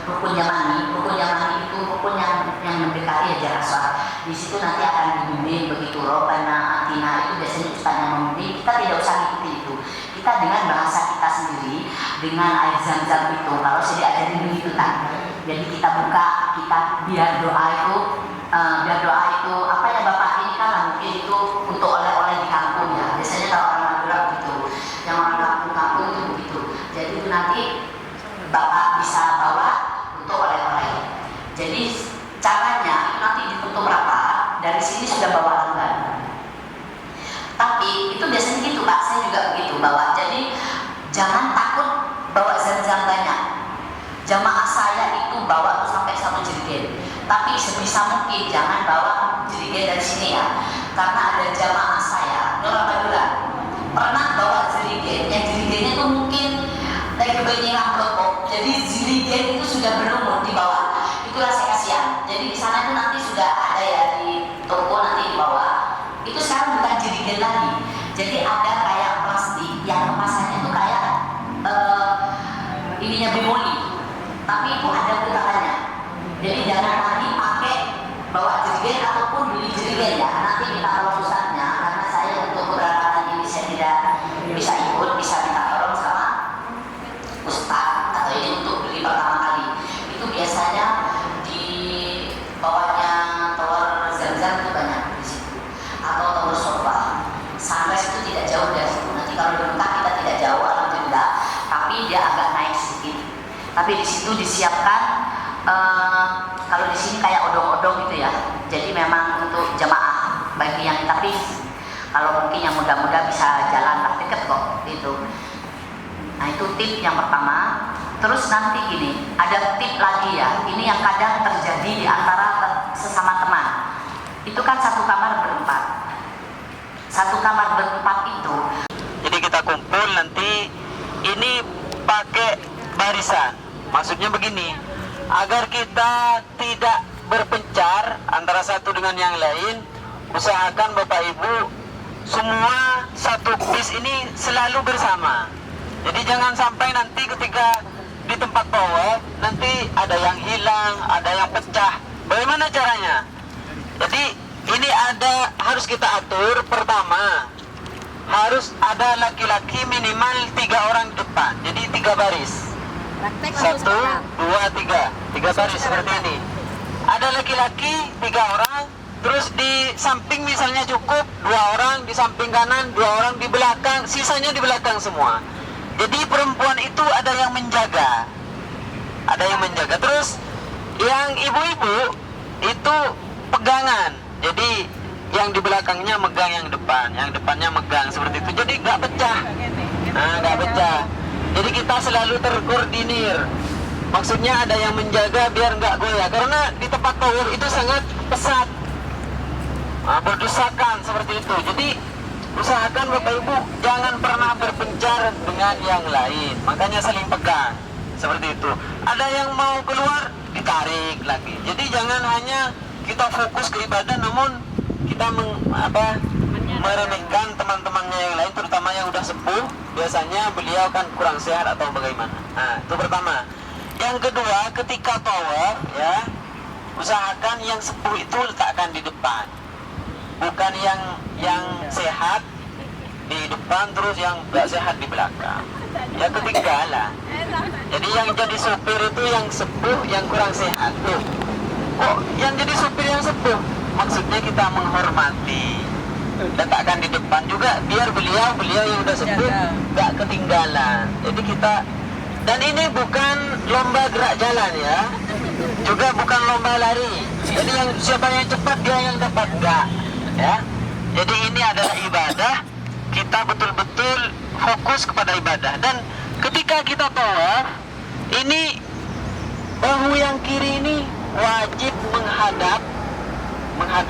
rukun Yamani. Rukun Yamani itu rukun yang mendekati Hajar Aswad. Di situ nanti akan dibimbing begitu, Robbana Atina, itu biasanya Ustaz yang membimbing. Kita tidak usah ikuti itu. Kita dengan bahasa kita sendiri, dengan air zam-zam itu, kalau saya diajarin begitu kan. Jadi kita buka, kita biar doa itu apa ya Bapak, ini kan mungkin itu untuk oleh-oleh di kampung ya. Biasanya kalau orang Madura begitu, yang orang kampung-kampung itu begitu. Jadi itu nanti Bapak bisa bawa untuk oleh-oleh. Jadi caranya nanti ditutup rapat, dari sini sudah bawa lamban. Tapi itu biasanya gitu Pak, saya juga begitu bawa. Jadi jangan takut bawa zam-zam banyak. Jamaah saya itu bawa tuh sampai 1 jerigen. Tapi sebisa mungkin jangan bawa jerigen dari sini ya. Karena ada jamaah saya, orang Madura, pernah bawa jerigen. Yang jerigennya tuh mungkin dari kebanyakan rokok. Jadi jerigen itu sudah berumur di bawah. Itulah saya kasihan. Jadi di sana itu nanti sudah ada ya di toko nanti di bawah. Itu sekarang bukan jerigen lagi. Jadi ada kayak plastik yang kemasannya tuh kayak ininya bimoli. Tapi itu ada putarannya. Jadi jangan lagi pakai bawa jerigen ataupun beli jerigen ya. Nanti minta tolong Ustaznya, karena saya untuk keberangkatan ini saya tidak bisa ikut, bisa minta tolong sama Ustaz, atau ini untuk beli pertama kali. Itu biasanya di bawahnya tower Zam-Zam itu banyak di situ, atau tower sofa. Sunrise itu tidak jauh dari situ. Nanti kalau di Mekah kita tidak jauh, alhamdulillah, tapi dia agak naik sedikit. Tapi di situ disiapkan kalau di sini kayak odong-odong gitu ya. Jadi memang untuk jemaah bagi yang, tapi kalau mungkin yang muda-muda bisa jalan lah, deket kok itu. Nah itu tip yang pertama. Terus nanti gini, ada tip lagi ya. Ini yang kadang terjadi di antara sesama teman. Itu kan satu kamar berempat. Satu kamar berempat itu. Jadi kita kumpul nanti ini pakai barisan. Maksudnya begini, agar kita tidak berpencar antara satu dengan yang lain, usahakan Bapak Ibu semua satu bis ini selalu bersama. Jadi jangan sampai nanti ketika di tempat tawaf nanti ada yang hilang, ada yang pecah. Bagaimana caranya? Jadi ini harus kita atur. Pertama, harus ada laki-laki minimal 3 orang di depan. Jadi 3 baris. 1, 2, 3 baris seperti ini. Ada laki-laki 3 orang, terus di samping misalnya cukup 2 orang, di samping kanan 2 orang, di belakang sisanya di belakang semua. Jadi perempuan itu ada yang menjaga, terus yang ibu-ibu itu pegangan. Jadi yang di belakangnya megang yang depan, yang depannya megang seperti itu. Jadi nggak pecah. Nggak pecah. Jadi kita selalu terkoordinir. Maksudnya ada yang menjaga biar nggak goyah. Karena di tempat tawaf itu sangat pesat, berdesakan seperti itu. Jadi usahakan Bapak Ibu jangan pernah berpencar dengan yang lain. Makanya saling pegang seperti itu. Ada yang mau keluar ditarik lagi. Jadi jangan hanya kita fokus ke ibadah, namun kita meremehkan teman-temannya yang lain, terutama yang udah sepuh. Biasanya beliau kan kurang sehat atau bagaimana. Nah, itu pertama. Yang kedua, ketika tawaf ya, usahakan yang sepuh itu letakkan di depan, bukan yang sehat di depan terus yang nggak sehat di belakang. Ya ketiga lah. Jadi yang jadi supir itu yang sepuh, yang kurang sehat tuh. Oh, yang jadi supir yang sepuh, maksudnya kita menghormati, letakkan di depan juga biar beliau yang udah sepuh nggak ketinggalan. Jadi kita, dan ini bukan lomba gerak jalan ya, juga bukan lomba lari. Jadi yang siapa yang cepat dia yang dapat, enggak ya. Jadi ini adalah ibadah, kita betul-betul fokus kepada ibadah. Dan ketika kita tawaf, ini bahu yang kiri ini wajib menghadap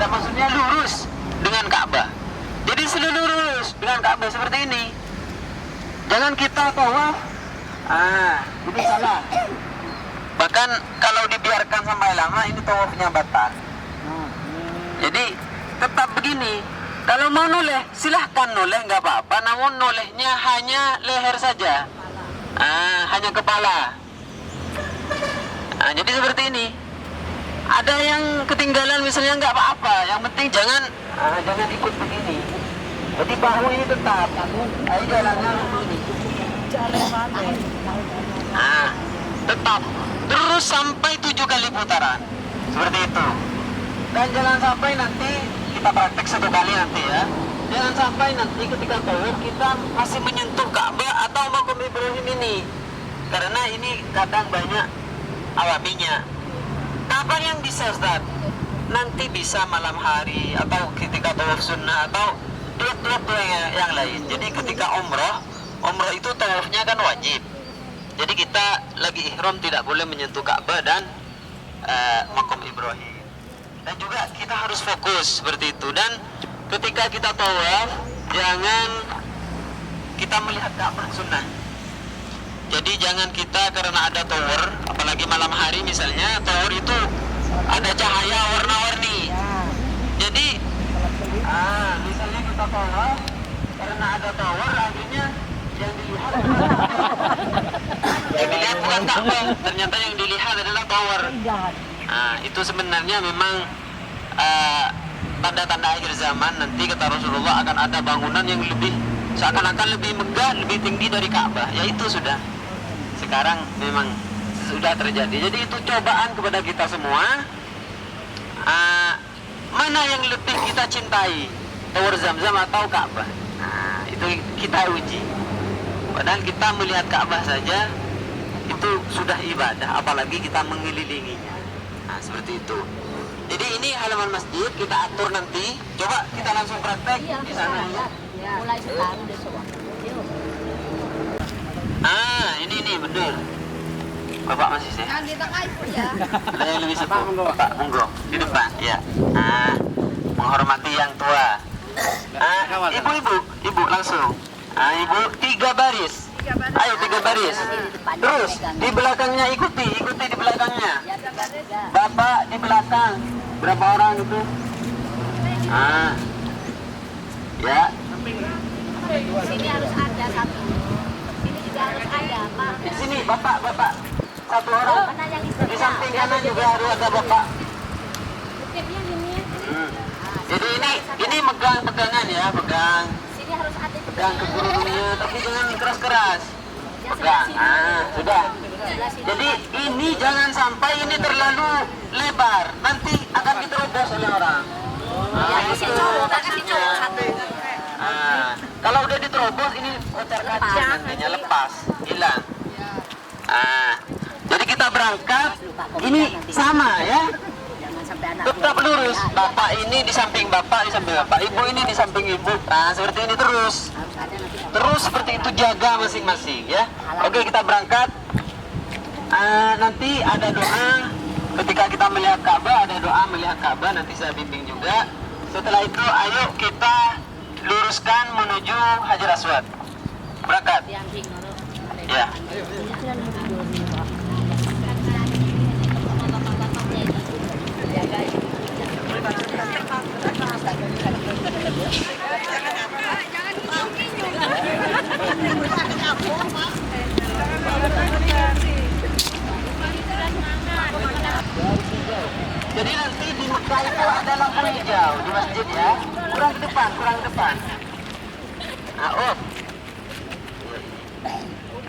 maksudnya lurus dengan Ka'bah. Jadi selalu lurus dengan Ka'bah seperti ini. Jangan kita tawaf, ini salah. Bahkan kalau dibiarkan sampai lama ini tawafnya batal. Jadi tetap begini. Kalau mau noleh silahkan noleh, nggak apa-apa. Namun nolehnya hanya leher saja, hanya kepala. jadi seperti ini. Ada yang ketinggalan misalnya nggak apa-apa, yang penting jangan ikut begini. Jadi bahu ini tetap, ayo jalannya begini. Nah, tetap terus sampai 7 kali putaran, seperti itu. Dan jangan sampai nanti kita praktek 1 kali nanti ya. Jangan sampai nanti ketika tawaf kita masih menyentuh Ka'bah atau Maqam Ibrahim ini, karena ini kadang banyak awaminya. Kapan yang bisa Ustaz? Nanti bisa malam hari atau ketika tawaf sunnah atau yang lain. Jadi ketika umrah itu tawafnya kan wajib. Jadi kita lagi ihram tidak boleh menyentuh Ka'bah dan Maqam Ibrahim. Dan juga kita harus fokus seperti itu. Dan ketika kita tawaf jangan kita melihat Ka'bah sunnah. Jadi jangan kita karena ada tower, apalagi malam hari misalnya, tower itu ada cahaya warna-warni. Jadi misalnya kita tawaf karena ada tower, akhirnya yang dilihat bukan Ka'bah, ternyata yang dilihat adalah tower. Itu sebenarnya memang tanda-tanda akhir zaman. Nanti kata Rasulullah akan ada bangunan yang lebih seakan-akan lebih megah, lebih tinggi dari Ka'bah. Ya itu sudah sekarang memang sudah terjadi. Jadi itu cobaan kepada kita semua. Mana yang lebih kita cintai, Tower Zamzam atau Ka'bah? Itu kita uji. Padahal kita melihat Ka'bah saja itu sudah ibadah, apalagi kita mengelilinginya. Seperti itu. Jadi ini halaman masjid kita atur nanti. Coba kita langsung praktek di sana ya. Mulai sekarang besok. Ini benar. Bapak masih sehat? Yang kita kait ya. Yang lebih sepuh. Bapak, monggo di depan. Ya. Menghormati yang tua. Ibu langsung. Ibu 3 baris. Ayo 3 baris. Terus di belakangnya ikuti di belakangnya. Bapak di belakang. Berapa orang itu? Ya. Sini harus ada satu. Sini juga harus ada, Pak. Di sini Bapak 1 orang. Mana yang Di samping kanan juga harus ada Bapak. Kutipnya gini ya. Jadi ini pegangan ya, pegang Sini harus ada juga. ke gurunya, tapi jangan keras-keras. Pegang. Sudah. Sebelah sini. Jadi ini jangan sampai ini terlalu lebar, nanti akan diterobos oleh orang. Kasih cowok satu. Kalau udah diterobos ini kocar kacir nantinya, lepas, hilang. Jadi kita berangkat ini sama ya. Jangan sampai anak. Tetap lurus. Bapak ini di samping bapak, ibu ini di samping ibu. Seperti ini terus. Harus ada nanti. Terus seperti itu, jaga masing-masing ya. Oke, kita berangkat. Nanti ada doa ketika kita melihat Ka'bah, ada doa melihat Ka'bah, nanti saya bimbing juga. Setelah itu ayo kita luruskan menuju Hajar Aswad. Berangkat. Diamping dulu. Ya. Jadi nanti di Mekah itu ada lampu hijau di masjid ya. Kurang ke depan.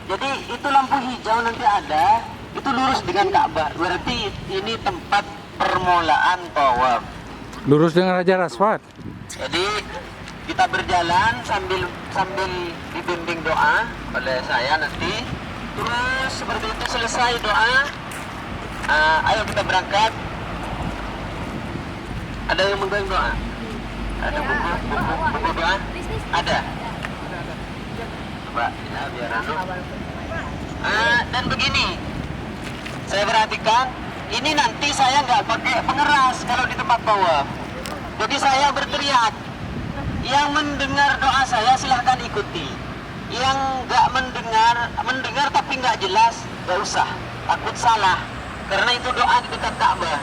Jadi itu lampu hijau nanti ada, itu lurus dengan Ka'bah. Berarti ini tempat permulaan tawaf. Lurus dengan Hajar Aswad. Jadi kita berjalan sambil dibimbing doa oleh saya nanti. Terus seperti itu selesai doa, ayo kita berangkat. Ada yang menggoyang doa? Ada buku doa? Ada. Coba ya biar anu. Dan begini, saya perhatikan ini nanti saya nggak pakai pengeras kalau di tempat tawaf. Jadi saya berteriak. Yang mendengar doa saya silahkan ikuti. Yang nggak mendengar tapi nggak jelas, nggak usah. Takut salah. Karena itu doa di dekat Ka'bah.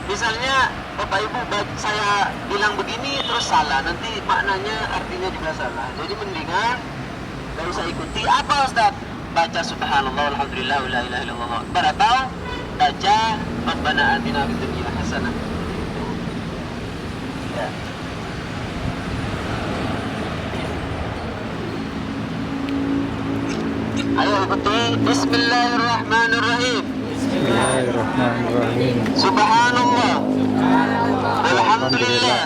Misalnya Bapak Ibu saya bilang begini terus salah, nanti maknanya artinya juga salah. Jadi mendingan nggak usah ikuti. Apa Ustaz? Baca subhanallah, alhamdulillah, la ilaha illallah akbar, atau la baca Rabbana atina fid dunya hasanah. Ya. Ayo ikuti. Bismillahirrahmanirrahim. Bismillahirrahmanirrahim. Subhanallah. Alhamdulillah.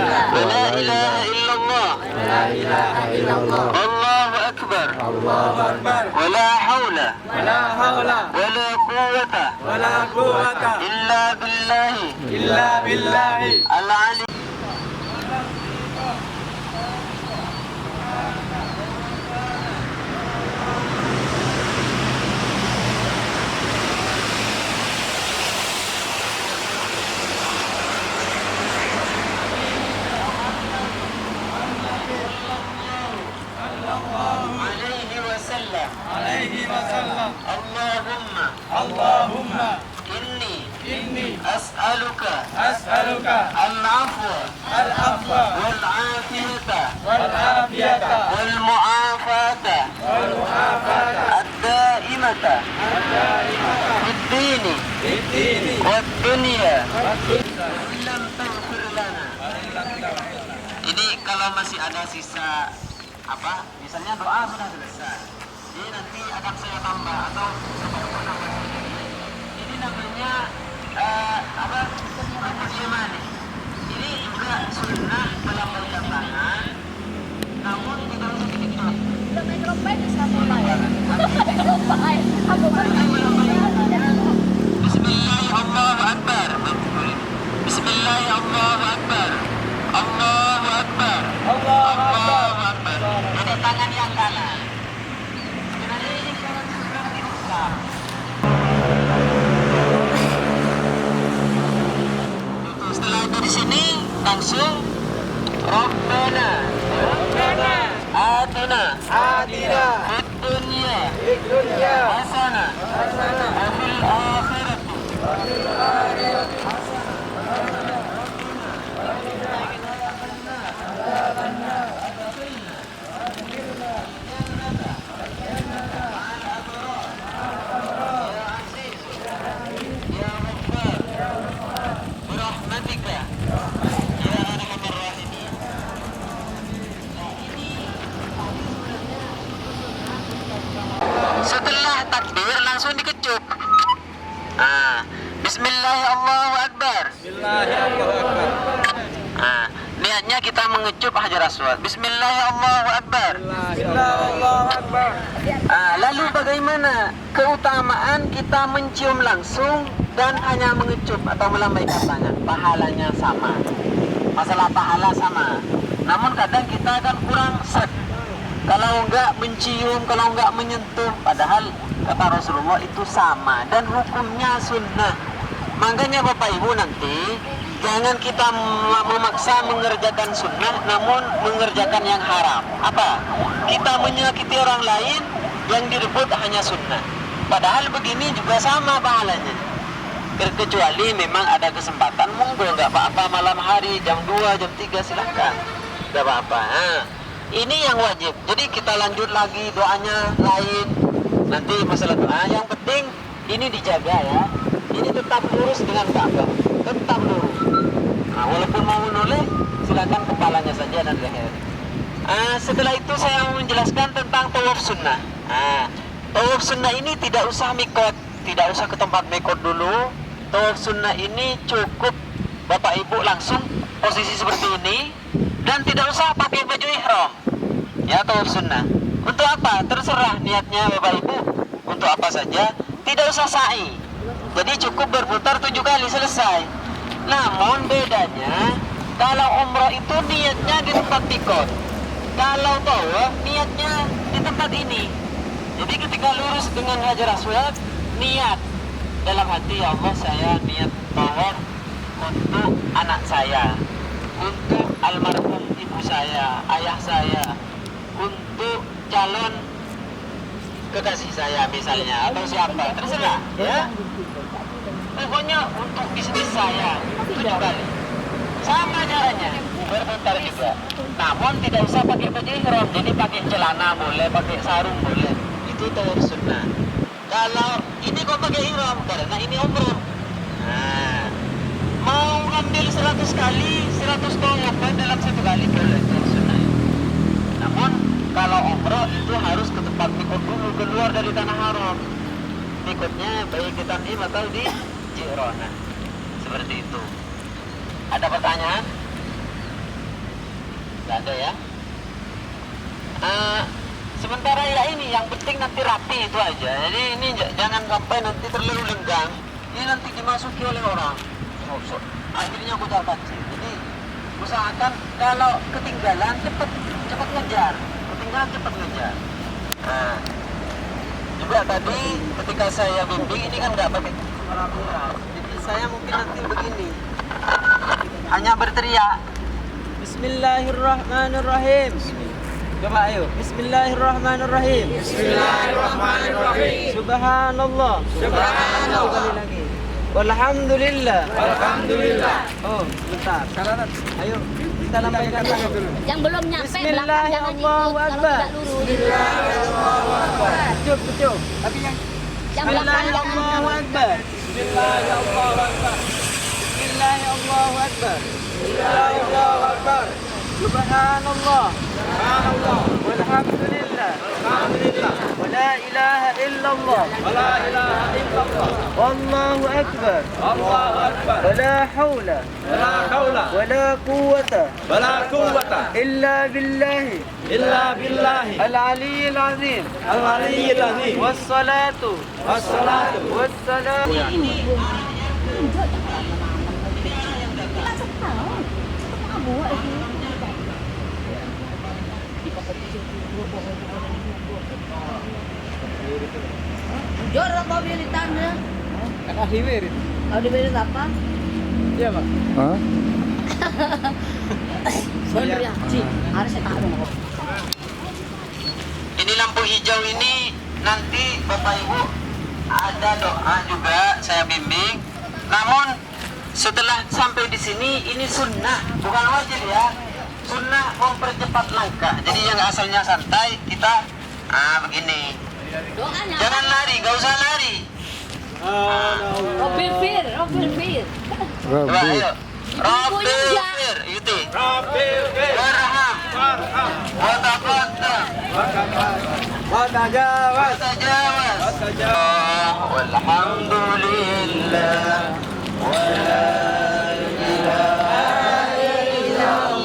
Wa la ilaha illallah. La ilaha illallah. Allahu akbar. Allahu akbar. Wa la hawla ولا حول wa la quwwata ولا قوة illa billahi إلا بالله al-ali. عليه وسلم. عليه وسلم. اللهم اللهم إني أسألك العفو العفو والعافية والعافية والمعافاة والمعافاة الدائمة في الدين في الدين والدنيا. والدنيا. Lam taghfir lana. Ini kalau masih ada sisa apa? Misalnya doa sudah selesai. Ini nanti akan saya tambah atau saya tambah. Ini namanya apa? Yamani. Ini juga sunnah dalam bacaan, namun tidak usah dikit-dikit. Lembek-lembek bisa mulai. Lembek. Aku Bismillah, Allahu Akbar. Bismillah, Allahu Akbar. Allahu Akbar. Allahu Akbar. Jadi tangan yang kanan. Sebenarnya ini kalau sudah diusap. Setelah itu di sini langsung Rabbana Atina آتنا fid dunya في الدنيا hasanah wa fil akhirati برحمتك يا أرحم الراحمين. Setelah takbir langsung dikecup. Nah, Bismillah, Allahu Akbar. Nah, niatnya kita mengecup Hajar Aswad. Bismillah, Allahu Akbar. الله أكبر. Lalu bagaimana keutamaan kita mencium langsung dan hanya mengecup atau melambaikan tangan? Pahalanya sama. Masalah pahala sama. Namun kadang kita kan kurang set. Kalau enggak mencium, kalau enggak menyentuh, padahal kata Rasulullah itu sama dan hukumnya sunnah. Makanya Bapak Ibu nanti jangan kita memaksa mengerjakan sunnah namun mengerjakan yang haram. Apa? Kita menyakiti orang lain yang direbut hanya sunnah. Padahal begini juga sama pahalanya. Kecuali memang ada kesempatan, monggo nggak apa-apa malam hari jam 2, jam 3 silahkan. Nggak apa-apa. Nah, ini yang wajib. Jadi kita lanjut lagi doanya lain. Nanti masalah doa yang penting ini dijaga ya. Ini tetap lurus dengan Ka'bah. Tetap lurus. Nah, walaupun mau menoleh, silakan kepalanya saja dan leher. Setelah itu saya mau menjelaskan tentang tawaf sunnah. Tawaf sunnah ini tidak usah mikot, tidak usah ke tempat mikot dulu. Tawaf sunnah ini cukup Bapak Ibu langsung posisi seperti ini dan tidak usah pakai baju ihram. Ya, tawaf sunnah. Untuk apa? Terserah niatnya Bapak Ibu. Untuk apa saja, tidak usah sa'i. Jadi cukup berputar 7 kali selesai. Namun bedanya, kalau umrah itu niatnya di tempat mikot. Kalau tawaf niatnya di tempat ini. Jadi ketika lurus dengan Hajar Aswad, niat dalam hati, ya Allah saya niat tawaf untuk anak saya, untuk almarhum ibu saya, ayah saya, untuk calon kekasih saya misalnya, atau siapa, terserah ya. Pokoknya untuk bisnis saya 7 kali. Sama caranya, berputar juga. Namun tidak usah pakai baju ihram, jadi pakai celana boleh, pakai sarung boleh. Itu tawaf sunnah. kalau ini kau pakai ihram karena ini umroh. Nah, mau ambil 100 kali 100 tawaf dalam satu kali boleh, itu sunnah. Namun kalau umroh itu harus ke tempat mikot dulu, keluar dari tanah haram. Mikotnya baik di Tanim atau di Ji'rana. Seperti itu. Ada pertanyaan? Tidak ada ya? Sementara ya ini yang penting nanti rapi itu aja. Jadi ini jangan sampai nanti terlalu lenggang. Ini nanti dimasuki oleh orang. Akhirnya aku kecil. Jadi usahakan kalau ketinggalan cepat ngejar. Ketinggalan cepat ngejar. Nah, juga tadi ketika saya bimbing ini kan nggak pakai kamera. Jadi saya mungkin nanti begini. Hanya berteriak. Bismillahirrahmanirrahim. Coba ayo. Bismillahirrahmanirrahim. Bismillahirrahmanirrahim. Subhanallah. Subhanallah. Kali lagi. Walhamdulillah. Alhamdulillah. Oh, sebentar. Ayo kita lambaikan tangan dulu. Yang belum nyampe belakang jangan ikut kalau tidak lurus. Cukup, cukup. Tapi yang Yang belakang jangan Allahu Akbar. Bismillahirrahmanirrahim. Bismillahirrahmanirrahim. Bismillahirrahmanirrahim. Subhanallah. Subhanallah. Walhamdulillah. Alhamdulillah. Wa la ilaha illallah. Wa la ilaha illallah. Wallahu akbar. Allahu akbar. Wa la haula. Wa la haula. Wa la quwwata. Wa la quwwata. Illa billahi. Illa billahi. Al-aliyyil azim. Al-aliyyil azim. Wassalatu. Wassalatu. Wassalam. Jor apa militannya? Akhir. Kalau dibeli apa? Iya, Pak. Hah? Sebenarnya, harusnya tahu. Ini lampu hijau ini nanti Bapak Ibu ada doa juga saya bimbing. Namun setelah sampai di sini ini sunnah, bukan wajib ya. Sunnah mempercepat langkah. Jadi yang asalnya santai kita begini. Doanya. Jangan lari, gak usah lari. Robin Fir. Coba Rabbi. ayo. Rabbil fir, yuti. Warham. Wa taqaddam. Wa tajawaz. Tajawaz. Walhamdulillah. Wa la ilaha illallah.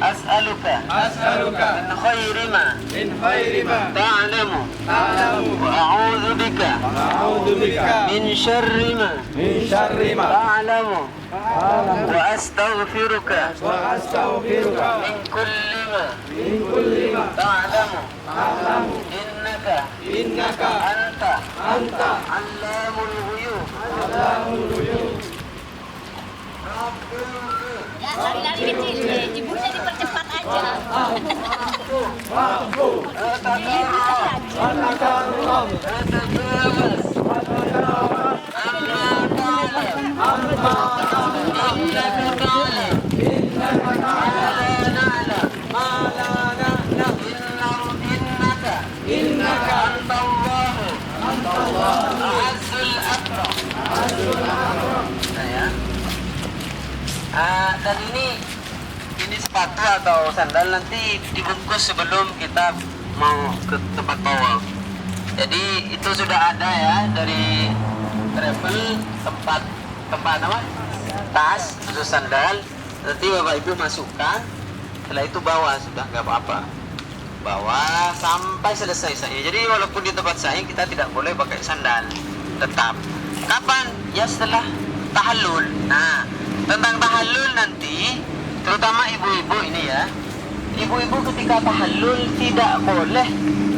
أسألك من خير ما تعلم وأعوذ بك من شر ما تعلم وأستغفرك من كل ما تعلم إنك أنت علام الغيوب. Ya, lari-lari kecil. Jibusnya dipercepat aja. إنك أنت الله أعز الأكرم Dan ini sepatu atau sandal nanti dibungkus sebelum kita mau ke tempat tawaf. Jadi itu sudah ada ya dari travel tempat apa? Tas khusus sandal. Nanti Bapak Ibu masukkan. Setelah itu bawa, sudah nggak apa-apa. Bawa sampai selesai sa'i. Jadi walaupun di tempat sa'i kita tidak boleh pakai sandal. Tetap. Kapan? Ya setelah tahallul. Nah, tentang tahallul nanti, terutama ibu-ibu ini ya. Ibu-ibu ketika tahallul tidak boleh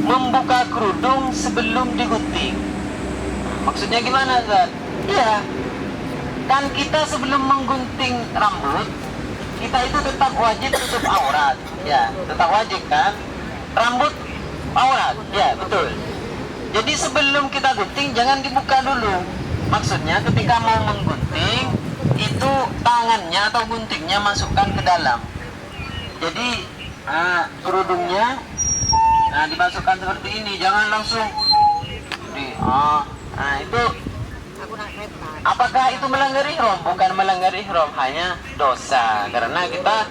membuka kerudung sebelum digunting. Maksudnya gimana, Ustaz? Iya. Kan kita sebelum menggunting rambut, kita itu tetap wajib tutup aurat. Ya, tetap wajib kan? Rambut aurat. Ya, betul. Jadi sebelum kita gunting jangan dibuka dulu. Maksudnya ketika mau menggunting itu tangannya atau guntingnya masukkan ke dalam. Jadi kerudungnya dimasukkan seperti ini, jangan langsung itu. Apakah itu melanggar ihram? Bukan melanggar ihram, hanya dosa karena kita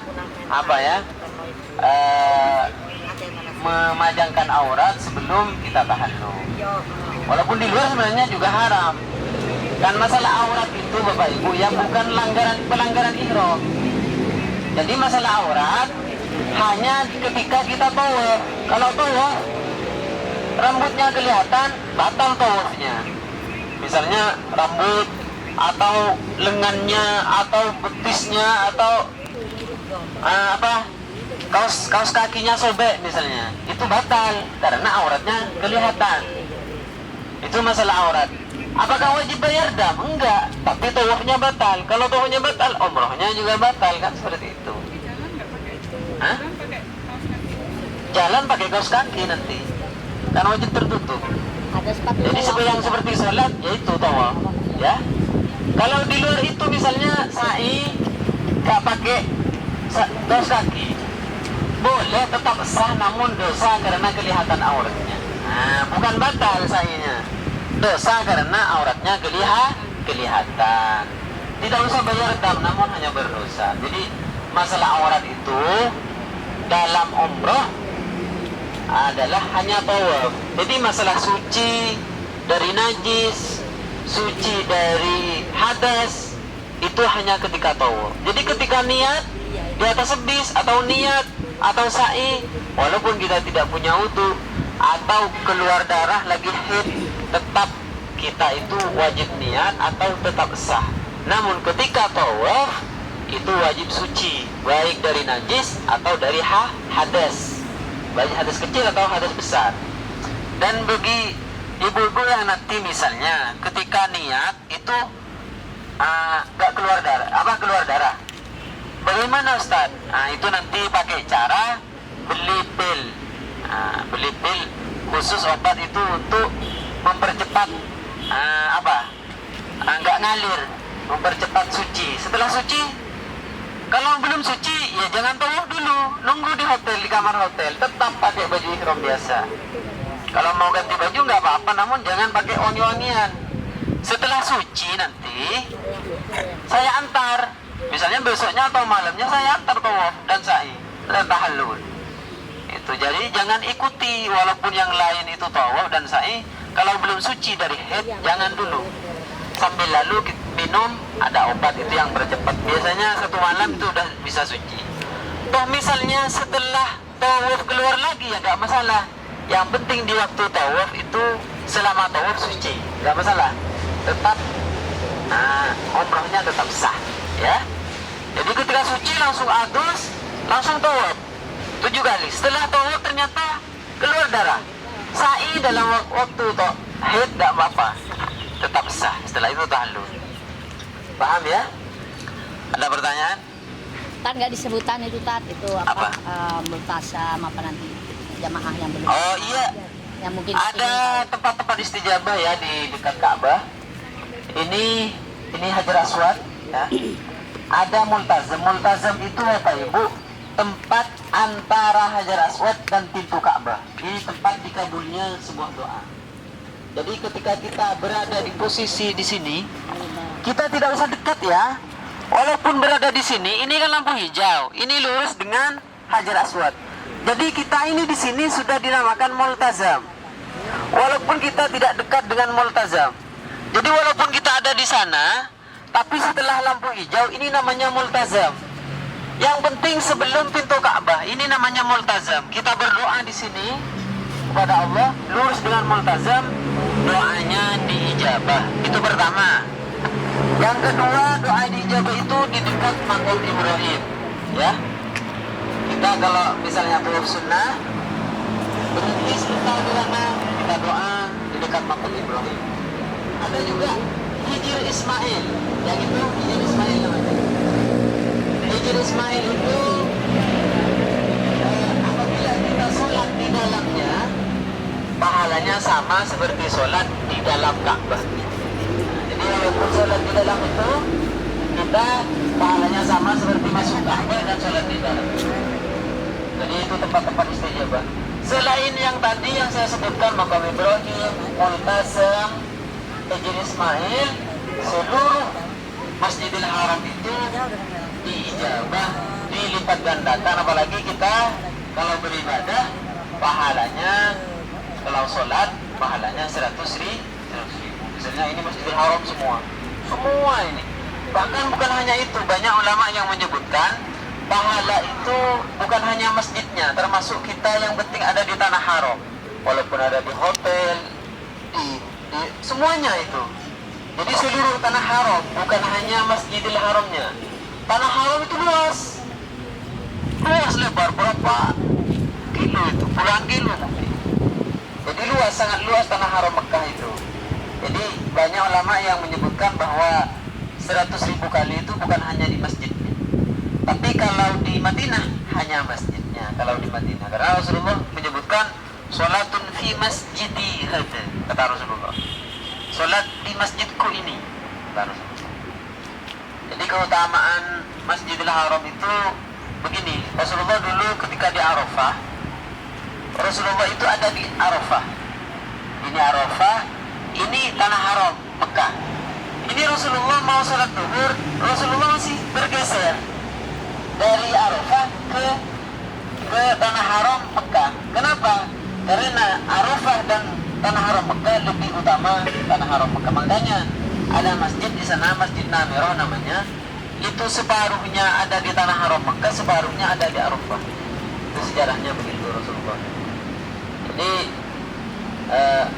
memajangkan aurat sebelum kita tahallul. Walaupun di luar sebenarnya juga haram. Kan masalah aurat itu Bapak Ibu ya bukan pelanggaran ihram. Jadi masalah aurat hanya ketika kita tawaf. Kalau tawaf rambutnya kelihatan, batal tawafnya. Misalnya rambut atau lengannya atau betisnya atau kaos kakinya sobek misalnya, itu batal karena auratnya kelihatan. Itu masalah aurat. Apakah wajib bayar dam? Enggak, tapi tawafnya batal. Kalau tawafnya batal, umrohnya juga batal kan, seperti itu. Hah? Jalan pakai kaos kaki nanti, kan wajib tertutup. Jadi yang seperti sholat, yaitu tawaf, ya. Kalau di luar itu misalnya sa'i nggak pakai kaos kaki, boleh tetap sah, namun dosa karena kelihatan auratnya. Bukan batal sa'inya, dosa karena auratnya kelihatan. Tidak usah bayar dam, namun hanya berdosa. Jadi masalah aurat itu dalam umroh adalah hanya tawaf. Jadi masalah suci dari najis, suci dari hadas itu hanya ketika tawaf. Jadi ketika niat di atas bis atau niat atau sa'i, walaupun kita tidak punya wudu atau keluar darah lagi haid, tetap kita itu wajib niat atau tetap sah. Namun ketika tawaf itu wajib suci, baik dari najis atau dari hadas, baik hadas kecil atau hadas besar. Dan bagi ibu-ibu yang nanti misalnya ketika niat itu gak keluar darah, bagaimana Ustaz? Itu nanti pakai cara beli pil. Beli pil khusus obat itu untuk mempercepat nggak ngalir, mempercepat suci. Setelah suci, kalau belum suci ya jangan tawaf dulu, nunggu di hotel, di kamar hotel, tetap pakai baju ihram biasa. Kalau mau ganti baju nggak apa-apa, namun jangan pakai wangi-wangian. Setelah suci nanti saya antar, misalnya besoknya atau malamnya saya antar tawaf dan sa'i dan tahallul. Itu jadi jangan ikuti, walaupun yang lain itu tawaf dan sa'i, kalau belum suci dari haid jangan dulu. Sambil lalu minum ada obat itu yang bercepat. Biasanya 1 malam itu udah bisa suci. Toh misalnya setelah tawaf keluar lagi ya nggak masalah. Yang penting di waktu tawaf itu selama tawaf suci, nggak masalah. Tetap umrahnya tetap sah, ya. Jadi ketika suci langsung adus, langsung tawaf 7 kali. Setelah tawaf ternyata keluar darah, sa'i dalam waktu haid nggak apa-apa, tetap sah. Setelah itu tahallul. Paham ya? Ada pertanyaan? Kan nggak disebutan itu itu Apa? multasam apa nanti jamaah yang belum. Oh iya. Yang mungkin Ada tempat-tempat istijabah ya di dekat Ka'bah. Ini Hajar Aswad ya. Ada multazam. Multazam itu apa Ibu? Tempat antara Hajar Aswad dan pintu Ka'bah. Ini tempat dikabulnya sebuah doa. Jadi ketika kita berada di posisi di sini, kita tidak usah dekat ya. Walaupun berada di sini, ini kan lampu hijau, ini lurus dengan Hajar Aswad. Jadi kita ini di sini sudah dinamakan multazam. Walaupun kita tidak dekat dengan multazam. Jadi walaupun kita ada di sana, tapi setelah lampu hijau ini namanya multazam. Yang penting sebelum pintu Ka'bah ini namanya multazam. Kita berdoa di sini kepada Allah lurus dengan multazam, doanya diijabah. Itu pertama. Yang kedua, doa diijabah itu di dekat makam Ibrahim. Ya, kita kalau misalnya tawaf sunnah berhenti sebentar di sana, kita doa di dekat makam Ibrahim. Ada juga Hijr Ismail, yang itu Hijr Ismail namanya. Hijr Ismail itu apabila kita sholat di dalamnya, pahalanya sama seperti sholat di dalam Ka'bah. Jadi walaupun sholat di dalam itu, kita pahalanya sama seperti masuk Ka'bah dan sholat di dalam. Jadi itu tempat-tempat istajabah. Selain yang tadi yang saya sebutkan, makam Ibrahim, Multazam, Hijr Ismail, seluruh Masjidil Haram itu diijabah, dilipat gandakan. Apalagi kita kalau beribadah, pahalanya kalau sholat pahalanya 100 ribu. Misalnya ini Masjidil Haram semua ini. Bahkan bukan hanya itu, banyak ulama yang menyebutkan pahala itu bukan hanya masjidnya, termasuk kita yang penting ada di tanah haram, walaupun ada di hotel, di semuanya itu. Jadi seluruh tanah haram, bukan hanya Masjidil Haramnya. Tanah haram itu luas lebar berapa kilo itu, puluhan kilo mungkin. Jadi luas, sangat luas tanah haram Mekah itu. Jadi banyak ulama yang menyebutkan bahwa 100.000 kali itu bukan hanya di masjidnya, tapi kalau di Madinah hanya masjidnya. Kalau di Madinah, karena Rasulullah menyebutkan sholatun fi masjidi hadza, kata Rasulullah, sholat di masjidku ini, kata Rasulullah. Jadi keutamaan Masjidil Haram itu begini. Rasulullah dulu ketika di Arafah, Rasulullah itu ada di Arafah. Ini Arafah, ini tanah haram Mekah. Ini Rasulullah mau sholat zuhur, Rasulullah masih bergeser dari Arafah ke tanah haram Mekah. Kenapa? Karena Arafah dan tanah haram Mekah lebih utama tanah haram Mekah. Makanya ada masjid di sana, Masjid Namirah namanya. Itu separuhnya ada di tanah haram Mekah, separuhnya ada di Arafah. Itu sejarahnya begitu Rasulullah. Jadi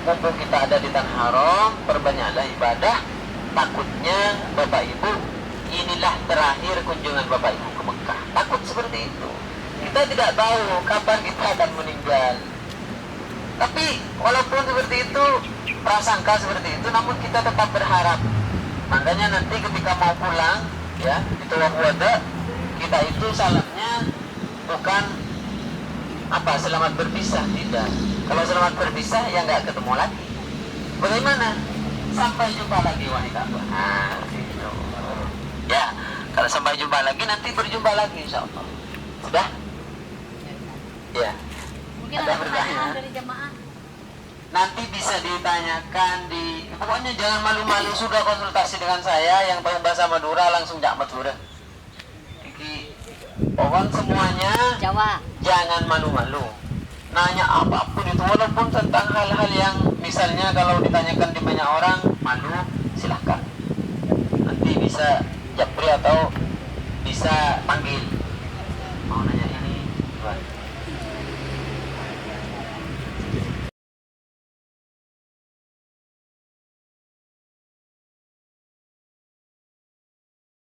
mumpung kita ada di tanah haram, perbanyaklah ibadah. Takutnya Bapak Ibu, inilah terakhir kunjungan Bapak Ibu ke Mekah. Takut seperti itu. Kita tidak tahu kapan kita akan meninggal. Tapi walaupun seperti itu, prasangka seperti itu, namun kita tetap berharap. Makanya nanti ketika mau pulang, ya, di tawaf wada, kita itu salamnya bukan selamat berpisah, tidak. Kalau selamat berpisah, ya nggak ketemu lagi. Bagaimana? Sampai jumpa lagi, wahai Ka'bah. Gitu. Ya, kalau sampai jumpa lagi, nanti berjumpa lagi, insya Allah. Sudah? Ya. Mungkin Ada ada pertanyaan pertanyaan? dari jemaah. Nanti bisa ditanyakan pokoknya jangan malu-malu, sudah konsultasi dengan saya yang tahu bahasa Madura langsung jak Madura. Pokoknya semuanya Jawa. jangan malu-malu. Nanya apapun itu, walaupun tentang hal-hal yang misalnya kalau ditanyakan di banyak orang malu, silahkan. Nanti bisa japri atau bisa panggil. Mau nanya ini, Tuhan.